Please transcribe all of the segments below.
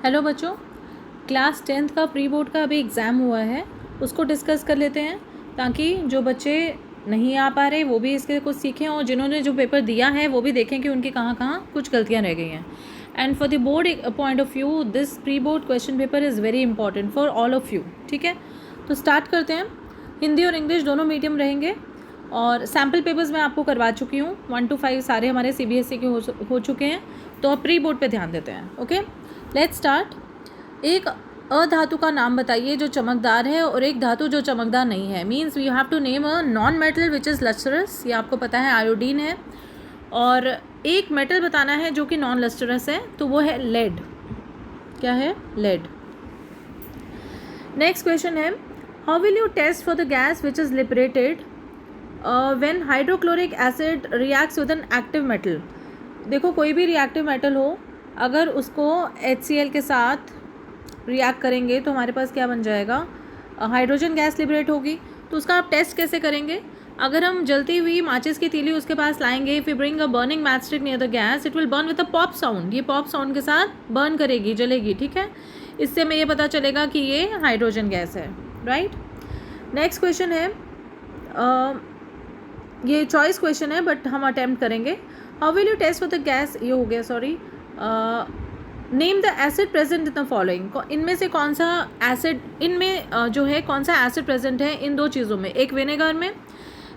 Hello बच्चों, class 10th का pre board का अभी एग्ज़ाम हुआ है, उसको डिस्कस कर लेते हैं ताकि जो बच्चे नहीं आ पा रहे वो भी इसके कुछ सीखें और जिन्होंने जो पेपर दिया है वो भी देखें कि उनकी कहाँ कहाँ कुछ गलतियाँ रह गई हैं। And for the board point of view this pre board question paper is very important for all of you. ठीक है, तो स्टार्ट करते हैं। हिंदी और इंग्लिश दोनों मीडियम रहेंगे और सैम्पल पेपर्स मैं आपको करवा चुकी हूँ। 1 to 5 सारे हमारे CBSE के हो चुके हैं, तो अब प्री बोर्ड पे ध्यान देते हैं। Okay, let's start. एक अधातु का नाम बताइए जो चमकदार है और एक धातु जो चमकदार नहीं है। Means we have to name a non metal which is lustrous, ये आपको पता है आयोडीन है, और एक मेटल बताना है जो कि नॉन लस्टरस है, तो वो है लेड। क्या है? लेड। नेक्स्ट क्वेश्चन है, how will you test for the gas which is liberated when hydrochloric acid reacts with an active metal. देखो, कोई भी रिएक्टिव मेटल हो, अगर उसको HCl के साथ रिएक्ट करेंगे तो हमारे पास क्या बन जाएगा? हाइड्रोजन गैस लिबरेट होगी। तो उसका आप टेस्ट कैसे करेंगे? अगर हम जलती हुई माचिस की तीली उसके पास लाएंगे, if you bring a burning match stick near the gas it will burn with a pop sound. ये पॉप साउंड के साथ बर्न करेगी, जलेगी। ठीक है, इससे हमें ये पता चलेगा कि ये हाइड्रोजन गैस है। राइट। नेक्स्ट क्वेश्चन है, ये चॉइस क्वेश्चन है बट हम अटैम्प्ट करेंगे। How will you test for the gas, ये हो गया, sorry. Name the acid present in the following. इनमें से कौन सा एसिड, इनमें जो है कौन सा एसिड प्रेजेंट है इन दो चीज़ों में? एक विनेगर में,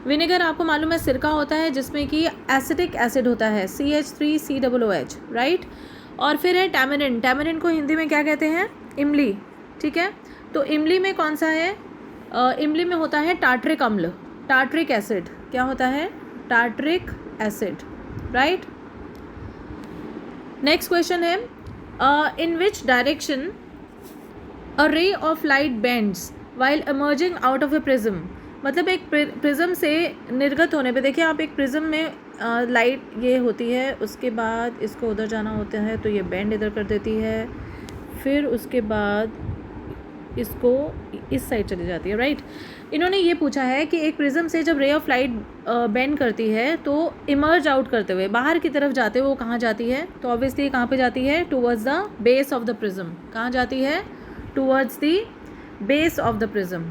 विनेगर आपको मालूम है सिरका होता है जिसमें कि एसिटिक एसिड होता है CH3COOH, राइट। और फिर है टैमरिन। टैमरिन को हिंदी में क्या कहते हैं? इमली। ठीक है, तो इमली में कौन सा है? इमली में होता है टार्ट्रिक अम्ल, टार्ट्रिक एसिड। क्या होता है? Tartaric acid, right. Next question है, in which direction a ray of light bends while emerging out of a prism. मतलब एक प्रिज्म से निर्गत होने पे, देखिए आप एक प्रिज्म में लाइट ये होती है, उसके बाद इसको उधर जाना होता है तो ये बेंड इधर कर देती है, फिर उसके बाद इसको इस साइड चली जाती है, राइट। इन्होंने ये पूछा है कि एक प्रिज्म से जब रे ऑफ लाइट बेंड करती है तो इमर्ज आउट करते हुए बाहर की तरफ जाते हुए वो कहाँ जाती है? तो ऑब्वियसली कहाँ पे जाती है? Towards the base of the prism. कहाँ जाती है? Towards the base of the prism.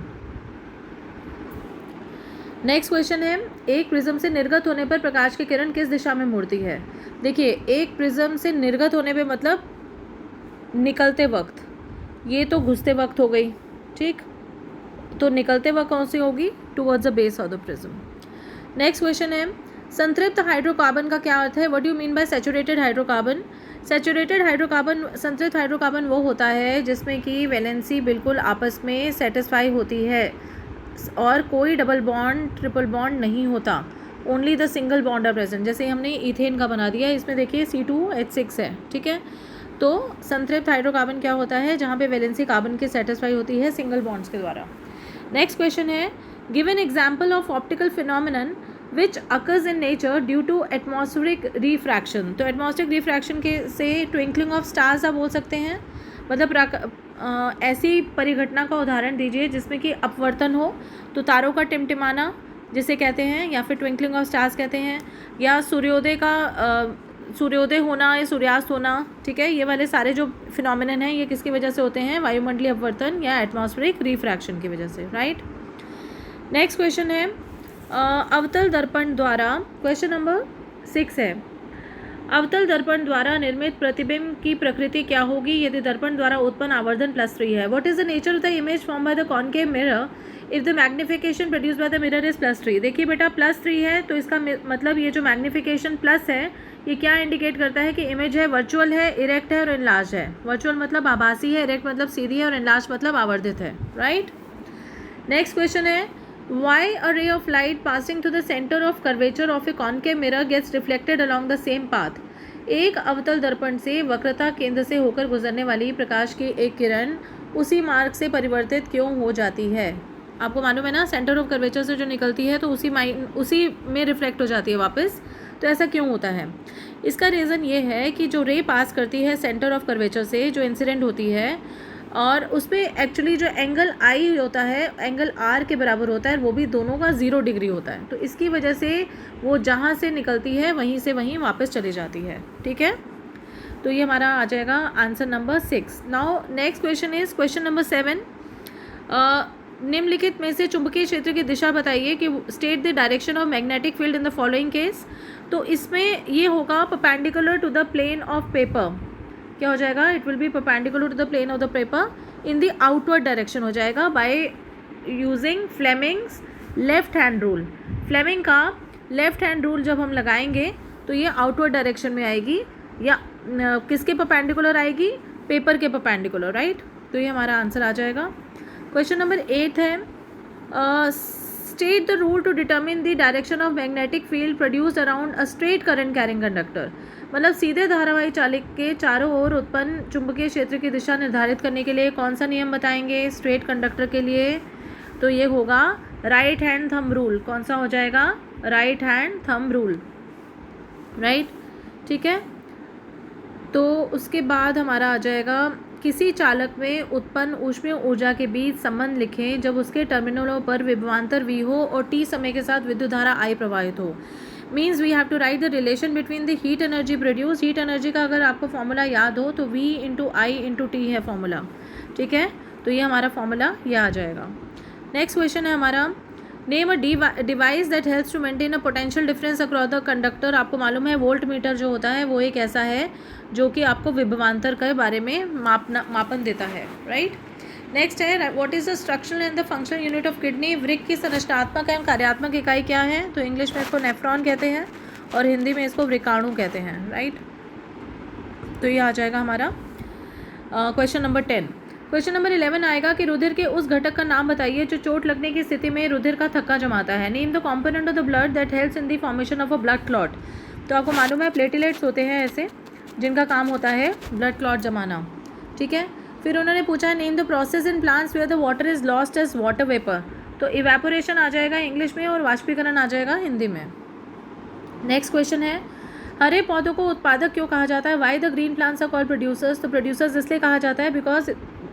Next question है, एक प्रिज्म से निर्गत होने पर प्रकाश की किरण किस दिशा में मुड़ती है? देखिए, एक प्रिज्म से निर्गत होने पे मतलब निकलते वक्त, ये तो घुसते वक्त हो गई, ठीक, तो निकलते वक्त कौन सी होगी? Towards the base of the prism. Next question है, संतृप्त हाइड्रोकार्बन का क्या अर्थ है? What do mean by saturated hydrocarbon? Saturated hydrocarbon, संतृप्त हाइड्रोकार्बन वो होता है जिसमें कि वैलेंसी बिल्कुल आपस में सेटिस्फाई होती है और कोई डबल बॉन्ड ट्रिपल बॉन्ड नहीं होता, only the single bond are present. जैसे हमने इथेन का बना दिया, इसमें देखिए C2H6 है। ठीक है, तो संतृप्त हाइड्रोकार्बन क्या होता है? जहाँ पे वैलेंसी कार्बन की सेटिस्फाई होती है सिंगल बॉन्ड्स के द्वारा। नेक्स्ट क्वेश्चन है, give an example of optical phenomenon which occurs in nature due to atmospheric refraction. तो एटमॉस्फेरिक रिफ्रैक्शन के से ट्विंकलिंग ऑफ स्टार्स आप बोल सकते हैं, मतलब ऐसी परिघटना का उदाहरण दीजिए जिसमें कि अपवर्तन हो। तो तारों का टिमटिमाना जिसे कहते हैं, या फिर ट्विंकलिंग ऑफ स्टार्स कहते हैं, या सूर्योदय का सूर्योदय होना या सूर्यास्त होना। ठीक है, ये वाले सारे जो फिनोमिनन हैं ये किसकी वजह से होते हैं? वायुमंडलीय अपवर्तन या एटमॉस्फेरिक रिफ्रैक्शन की वजह से, राइट। नेक्स्ट क्वेश्चन है, अवतल दर्पण द्वारा, क्वेश्चन नंबर 6 है, अवतल दर्पण द्वारा निर्मित प्रतिबिंब की प्रकृति क्या होगी यदि दर्पण द्वारा उत्पन्न आवर्धन +3 है? What is the nature of the image form by the concave mirror if the magnification produce by the mirror is +3? देखिए बेटा, +3 है तो इसका मतलब ये जो मैग्निफिकेशन प्लस है ये क्या इंडिकेट करता है कि इमेज है वर्चुअल है, इरेक्ट है और इनलार्ज है। वर्चुअल मतलब आभासी है, इरेक्ट मतलब सीधी है और इनलार्ज मतलब आवर्धित है, राइट। नेक्स्ट क्वेश्चन है, why a ray of light passing to the centre of curvature of a concave mirror gets reflected along the same path. एक अवतल दर्पण से वक्रता केंद्र से होकर गुजरने वाली प्रकाश की एक किरण उसी मार्ग से परिवर्तित क्यों हो जाती है? आपको मालूम है ना, सेंटर ऑफ कर्वेचर से जो निकलती है तो उसी में रिफ्लेक्ट हो जाती है वापस। तो ऐसा क्यों होता है? इसका रीज़न ये है कि जो रे पास करती है सेंटर ऑफ कर्वेचर से, जो इंसिडेंट होती है, और उस पर एक्चुअली जो एंगल आई होता है एंगल आर के बराबर होता है, वो भी दोनों का 0 डिग्री होता है। तो इसकी वजह से वो जहाँ से निकलती है वहीं से वहीं वापस चली जाती है। ठीक है, तो ये हमारा आ जाएगा answer number 6। Now next question is question number 7। निम्नलिखित में से चुंबकीय क्षेत्र की दिशा बताइए कि state the direction of magnetic field in the following case. तो इसमें ये होगा perpendicular to the plane of paper. क्या हो जाएगा? It will be perpendicular to the plane of the paper in the outward direction हो जाएगा by using Fleming's left hand rule. Fleming का लेफ्ट हैंड रूल जब हम लगाएंगे तो ये आउटवर्ड डायरेक्शन में आएगी, या किसके परपेंडिकुलर आएगी? पेपर के परपेंडिकुलर, राइट। तो ये हमारा आंसर आ जाएगा। क्वेश्चन नंबर 8 है state the rule to determine the direction of magnetic field produced around a straight current carrying conductor. मतलब सीधे धारावाही चालक के चारों ओर उत्पन्न चुंबकीय क्षेत्र की दिशा निर्धारित करने के लिए कौन सा नियम बताएंगे स्ट्रेट कंडक्टर के लिए? तो ये होगा राइट हैंड थंब रूल। कौन सा हो जाएगा? Right hand thumb rule, right. ठीक है, तो उसके बाद हमारा आ जाएगा किसी चालक में उत्पन्न ऊष्मीय ऊर्जा के बीच संबंध लिखें जब उसके टर्मिनलों पर विभवांतर V हो और t समय के साथ विद्युत धारा I प्रवाहित हो। Means we have to write the relation between the heat energy produce. Heat energy का अगर आपको फॉर्मूला याद हो तो V into I into T है फॉर्मूला। ठीक है, तो ये हमारा फॉर्मूला ये आ जाएगा। नेक्स्ट क्वेश्चन है हमारा name a device that helps to maintain a potential difference across the conductor. आपको मालूम है वोल्ट मीटर जो होता है वो एक ऐसा है जो कि आपको विभवांतर के बारे में मापन देता है, राइट। नेक्स्ट है what is the structural and the functional unit of kidney. वृक्क की संरचनात्मक एवं कार्यात्मक इकाई क्या है? तो इंग्लिश में इसको नेफ्रॉन कहते हैं और हिंदी में इसको वृकाणु कहते हैं, राइट। तो ये आ जाएगा हमारा क्वेश्चन नंबर 10। क्वेश्चन नंबर 11 आएगा कि रुधिर के उस घटक का नाम बताइए जो चोट लगने की स्थिति में रुधिर का थक्का जमाता है। Name the component of the blood that helps in the formation of a blood clot. तो आपको मालूम है प्लेटलेट्स होते हैं ऐसे जिनका काम होता है ब्लड क्लॉट जमाना। ठीक है, फिर उन्होंने पूछा name the process in plants where the water is lost as water vapour. तो इवेपोरेशन आ जाएगा इंग्लिश में और वाष्पीकरण आ जाएगा हिंदी में। नेक्स्ट क्वेश्चन है हरे पौधों को उत्पादक क्यों कहा जाता है? Why the green plants are called producers. तो प्रोड्यूसर्स इसलिए कहा जाता है because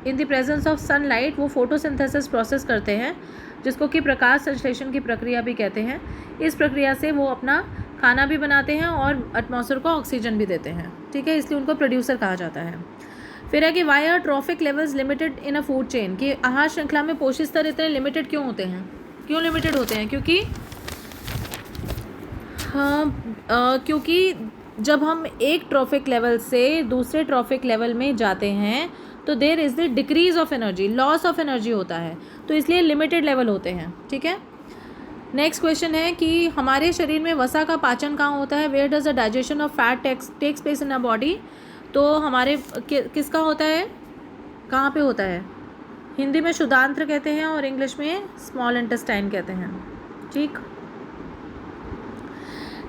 in the presence of sunlight वो फोटोसिंथेसिस प्रोसेस करते हैं जिसको कि प्रकाश संश्लेषण की प्रक्रिया भी कहते हैं। इस प्रक्रिया से वो अपना खाना भी बनाते हैं और एटमॉस्फेयर को ऑक्सीजन भी देते हैं। ठीक है, इसलिए उनको प्रोड्यूसर कहा जाता है। फिर है कि why are trophic levels limited in a food chain. कि आहार श्रृंखला में पोषक स्तर इतने लिमिटेड क्यों होते हैं? क्यों लिमिटेड होते हैं? क्योंकि जब हम एक ट्रॉफिक लेवल से दूसरे ट्रॉफिक लेवल में जाते हैं तो there is the decrease of energy, loss of energy होता है, तो इसलिए लिमिटेड लेवल होते हैं। ठीक है, नेक्स्ट क्वेश्चन है कि हमारे शरीर में वसा का पाचन कहाँ होता है? Where does the digestion of fat takes place in a body. तो हमारे किसका होता है, कहाँ पे होता है? हिंदी में शुद्धांत्र कहते हैं और इंग्लिश में स्मॉल इंटेस्टाइन कहते हैं। ठीक,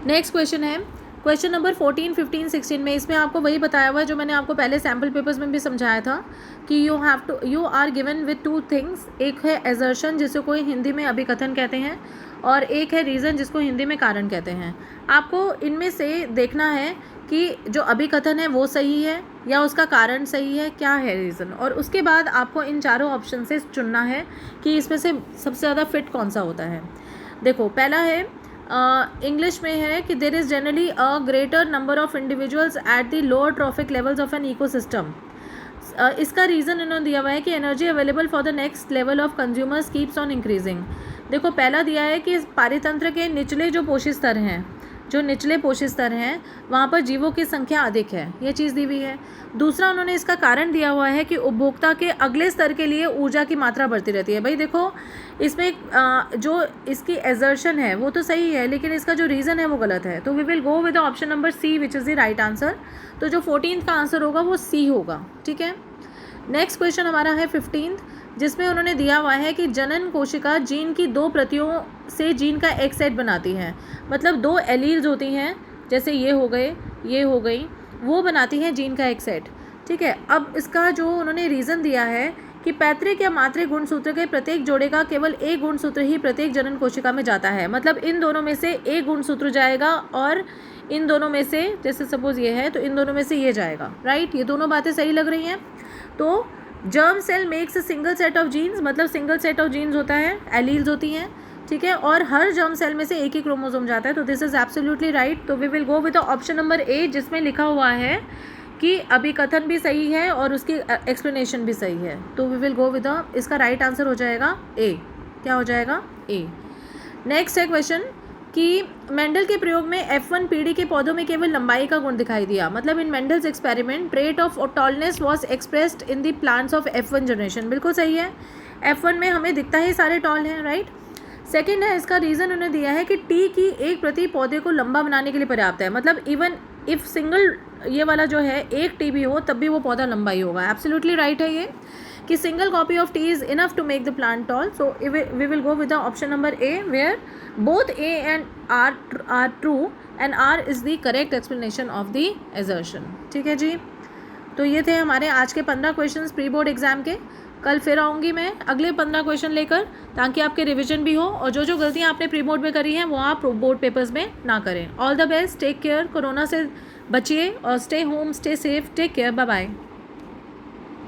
नेक्स्ट क्वेश्चन है क्वेश्चन नंबर 14, 15, 16 में। इसमें आपको वही बताया हुआ है जो मैंने आपको पहले सैम्पल पेपर्स में भी समझाया था कि you are given with 2 things. एक है एजर्शन जिसको कोई हिंदी में अभिकथन कहते हैं और एक है रीज़न जिसको हिंदी में कारण कहते हैं। आपको इनमें से देखना है कि जो अभिकथन है वो सही है या उसका कारण सही है, क्या है रीज़न, और उसके बाद आपको इन चारों ऑप्शन से चुनना है कि इसमें से सबसे ज़्यादा फिट कौन सा होता है। देखो, पहला है इंग्लिश में है कि there is generally a greater number of individuals at the lower trophic levels of an ecosystem. इसका रीज़न इन्होंने दिया हुआ है कि energy available for the next level of consumers keeps on increasing. देखो, पहला दिया है कि पारितंत्र के निचले जो पोषित स्तर हैं, जो निचले पोषित स्तर हैं वहाँ पर जीवों की संख्या अधिक है, ये चीज़ दी हुई है। दूसरा उन्होंने इसका कारण दिया हुआ है कि उपभोक्ता के अगले स्तर के लिए ऊर्जा की मात्रा बढ़ती रहती है। भाई देखो, इसमें जो इसकी एजर्शन है वो तो सही है लेकिन इसका जो रीज़न है वो गलत है। तो we will go with option number C which is the right answer. तो जो 14th का आंसर होगा वो सी होगा। ठीक है, नेक्स्ट क्वेश्चन हमारा है 15th, जिसमें उन्होंने दिया हुआ है कि जनन कोशिका जीन की 2 प्रतियों से जीन का एक सेट बनाती है। मतलब 2 एलील्स होती हैं, जैसे ये हो गए, ये हो गई, वो बनाती हैं जीन का एक सेट। ठीक है, अब इसका जो उन्होंने रीज़न दिया है कि पैतृक या मातृ गुणसूत्र के प्रत्येक जोड़े का केवल एक गुणसूत्र ही प्रत्येक जनन कोशिका में जाता है। मतलब इन दोनों में से एक गुणसूत्र जाएगा और इन दोनों में से, जैसे सपोज ये है तो इन दोनों में से ये जाएगा, राइट। ये दोनों बातें सही लग रही हैं। तो germ cell makes a single set of genes, मतलब सिंगल सेट ऑफ जीन्स होता है, एलील्स होती हैं। ठीक है, और हर जर्म सेल में से एक ही क्रोमोसोम जाता है। तो दिस इज एब्सोल्युटली राइट। तो we will go with option number A, जिसमें लिखा हुआ है कि अभिकथन भी सही है और उसकी एक्सप्लेनेशन भी सही है। तो वी विल गो विद इसका राइट आंसर हो जाएगा ए। क्या हो जाएगा? ए। नेक्स्ट है क्वेश्चन कि मेंडल के प्रयोग में F1 पीढ़ी के पौधों में केवल लंबाई का गुण दिखाई दिया। मतलब in Mendel's experiment rate of tallness was expressed in the plants of F1 generation. बिल्कुल सही है, F1 में हमें दिखता ही सारे टॉल हैं, राइट। सेकेंड है, इसका रीज़न उन्होंने दिया है कि टी की एक प्रति पौधे को लंबा बनाने के लिए पर्याप्त है। मतलब इवन इफ़ सिंगल ये वाला जो है एक टी भी हो तब भी वो पौधा लंबा ही होगा। एब्सोल्युटली राइट है ये कि single copy of T is enough to make the plant tall. So we will go with the option number A where both A and R true and R is the correct explanation of the assertion. ठीक है जी, तो ये थे हमारे आज के 15 questions pre board exam के। कल फिर आऊँगी मैं अगले 15 क्वेश्चन लेकर, ताकि आपके रिवीजन भी हो और जो जो गलतियाँ आपने प्री बोर्ड में करी हैं वो आप बोर्ड पेपर्स में ना करें। All the best, take care, corona से बचिए और stay home, stay safe, take care, bye bye.